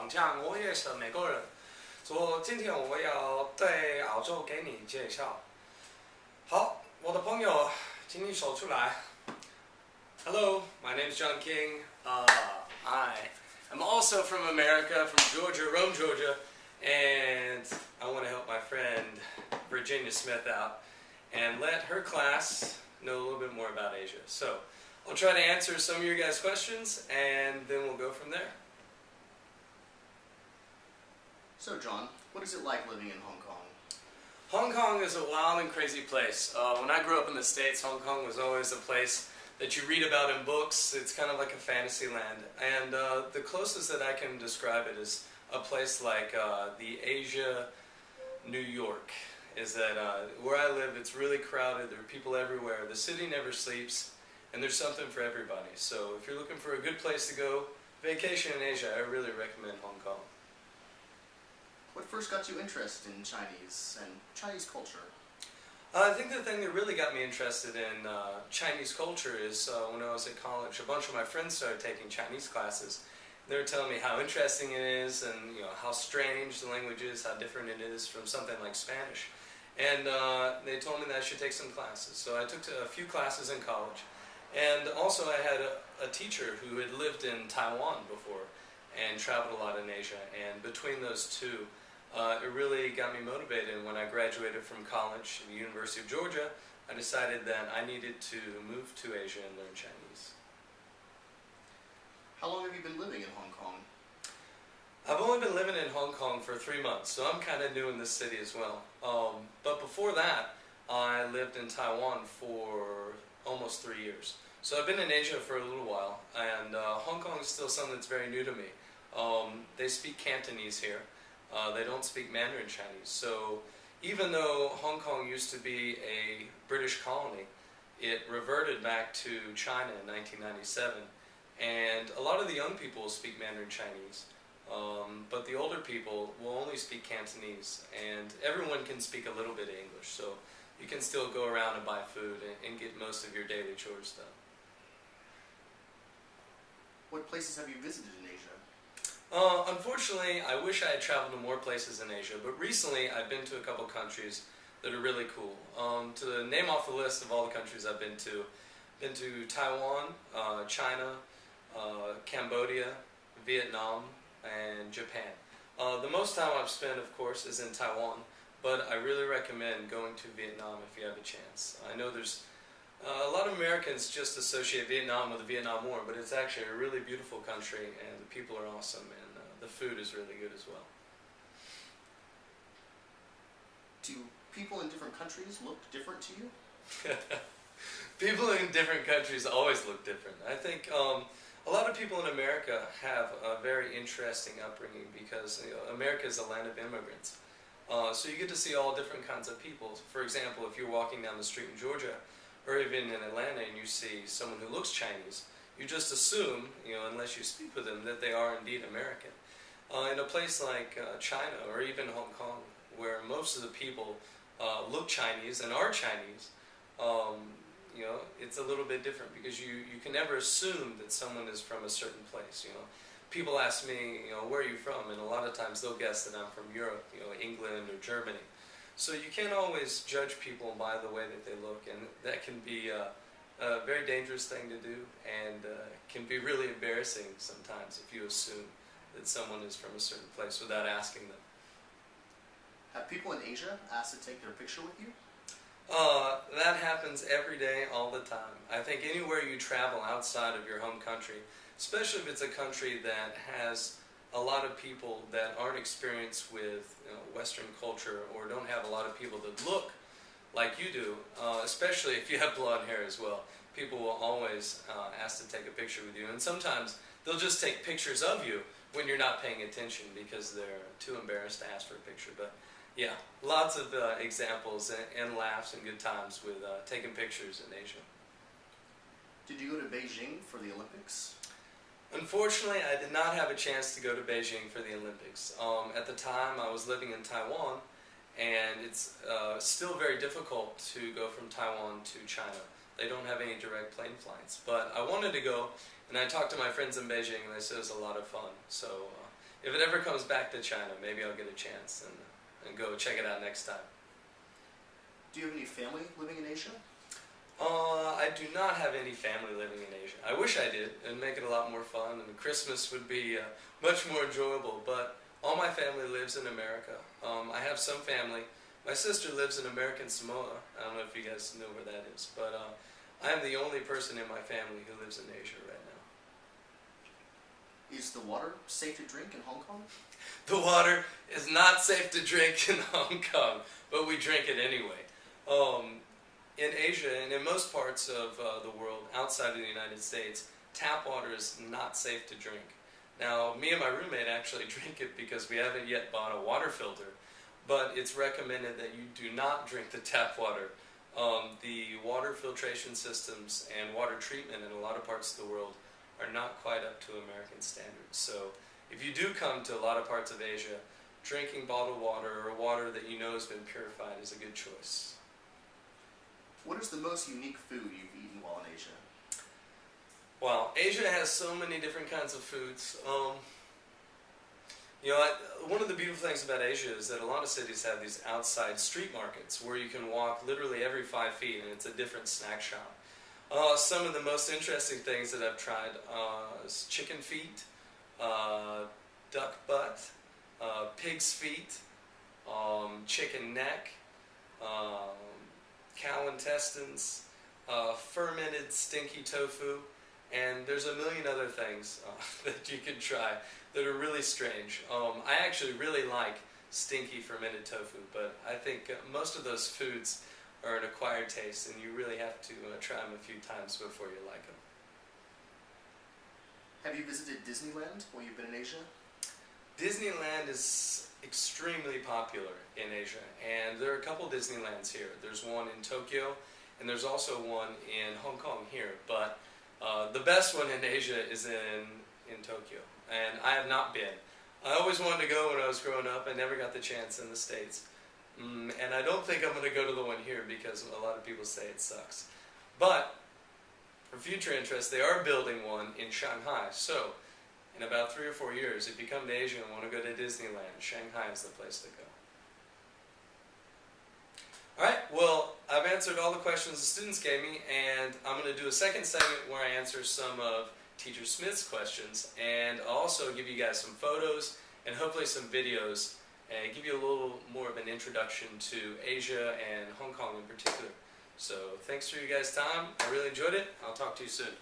这样我也是美国人，所以今天我要对澳洲给你介绍。好，我的朋友，请你手出来。Hello, my name is John King. I'm also from America, from Georgia, Rome, Georgia, and I want to help my friend Virginia Smith out and let her class know a little bit more about Asia. So I'll try to answer some of your guys' questions, and then we'll go from there. So John, what is it like living in Hong Kong? Hong Kong is a wild and crazy place. When I grew up in the States, Hong Kong was always a place that you read about in books. It's kind of like a fantasy land. And the closest that I can describe it is a place like the Asia, New York. Is that where I live, it's really crowded. There are people everywhere. The city never sleeps, and there's something for everybody. So if you're looking for a good place to go vacation in Asia, I really recommend Hong Kong. What first got you interested in Chinese and Chinese culture? I think the thing that really got me interested in Chinese culture is when I was at college. A bunch of my friends started taking Chinese classes. They were telling me how interesting it is, and how strange the language is, how different it is from something like Spanish. And they told me that I should take some classes. So I took a few classes in college. And also I had a teacher who had lived in Taiwan before and traveled a lot in Asia. And between those two, it really got me motivated. And when I graduated from college at the University of Georgia, I decided that I needed to move to Asia and learn Chinese. How long have you been living in Hong Kong? I've only been living in Hong Kong for 3 months, so I'm kind of new in this city as well. But before that, I lived in Taiwan for almost 3 years. So I've been in Asia for a little while, and Hong Kong is still something that's very new to me. They speak Cantonese here. They don't speak Mandarin Chinese. So even though Hong Kong used to be a British colony, it reverted back to China in 1997. And a lot of the young people speak Mandarin Chinese. But the older people will only speak Cantonese, and everyone can speak a little bit of English, so you can still go around and buy food and get most of your daily chores done. What places have you visited in Asia? Unfortunately, I wish I had traveled to more places in Asia, but recently I've been to a couple countries that are really cool. To name off the list of all the countries I've been to Taiwan, China, Cambodia, Vietnam, and Japan. The most time I've spent, of course, is in Taiwan, but I really recommend going to Vietnam if you have a chance. I know there's a lot of Americans just associate Vietnam with the Vietnam War, but it's actually a really beautiful country, and the people are awesome, and the food is really good as well. Do people in different countries look different to you? People in different countries always look different. I think a lot of people in America have a very interesting upbringing because America is a land of immigrants. So you get to see all different kinds of people. For example, if you're walking down the street in Georgia or even in Atlanta and you see someone who looks Chinese, you just assume, unless you speak with them, that they are indeed American. In a place like China or even Hong Kong, where most of the people look Chinese and are Chinese, it's a little bit different because you can never assume that someone is from a certain place. People ask me, where are you from? And a lot of times they'll guess that I'm from Europe, England or Germany. So you can't always judge people by the way that they look, and that can be a very dangerous thing to do, and can be really embarrassing sometimes if you assume that someone is from a certain place without asking them. Have people in Asia asked to take their picture with you? That happens every day, all the time. I think anywhere you travel outside of your home country, especially if it's a country that has a lot of people that aren't experienced with Western culture or don't have a lot of people that look like you do, especially if you have blonde hair as well, people will always ask to take a picture with you. And sometimes they'll just take pictures of you when you're not paying attention because they're too embarrassed to ask for a picture. But yeah, lots of examples and laughs and good times with taking pictures in Asia. Did you go to Beijing for the Olympics? Unfortunately, I did not have a chance to go to Beijing for the Olympics. At the time, I was living in Taiwan, and it's still very difficult to go from Taiwan to China. They don't have any direct plane flights. But I wanted to go, and I talked to my friends in Beijing, and they said it was a lot of fun. So if it ever comes back to China, maybe I'll get a chance and go check it out next time. Do you have any family living in Asia? I do not have any family living in Asia. I wish I did. It'd make it a lot more fun, and Christmas would be much more enjoyable. But all my family lives in America. I have some family. My sister lives in American Samoa. I don't know if you guys know where that is, but I am the only person in my family who lives in Asia right now. Is the water safe to drink in Hong Kong? The water is not safe to drink in Hong Kong, but we drink it anyway. In Asia and in most parts of the world outside of the United States, tap water is not safe to drink. Now, me and my roommate actually drink it because we haven't yet bought a water filter, but it's recommended that you do not drink the tap water. The water filtration systems and water treatment in a lot of parts of the world are not quite up to American standards. So if you do come to a lot of parts of Asia, drinking bottled water or water that you know has been purified is a good choice. What is the most unique food you've eaten while in Asia? Well, Asia has so many different kinds of foods. One of the beautiful things about Asia is that a lot of cities have these outside street markets where you can walk literally every 5 feet and it's a different snack shop. Some of the most interesting things that I've tried is chicken feet, duck butt, pig's feet, chicken neck, cow intestines, fermented stinky tofu, and there's a million other things that you can try that are really strange. I actually really like stinky fermented tofu, but I think most of those foods are an acquired taste, and you really have to try them a few times before you like them. Have you visited Disneyland while you've been in Asia? Disneyland is extremely popular in Asia, and there are a couple Disneylands here. There's one in Tokyo, and there's also one in Hong Kong here, but the best one in Asia is in Tokyo, and I have not been. I always wanted to go when I was growing up. I never got the chance in the States, and I don't think I'm going to go to the one here because a lot of people say it sucks. But for future interest, they are building one in Shanghai, so in about 3 or 4 years, if you come to Asia and want to go to Disneyland, Shanghai is the place to go. Alright, well, I've answered all the questions the students gave me, and I'm going to do a second segment where I answer some of Teacher Smith's questions, and I'll also give you guys some photos and hopefully some videos, and give you a little more of an introduction to Asia and Hong Kong in particular. So, thanks for you guys' time. I really enjoyed it. I'll talk to you soon.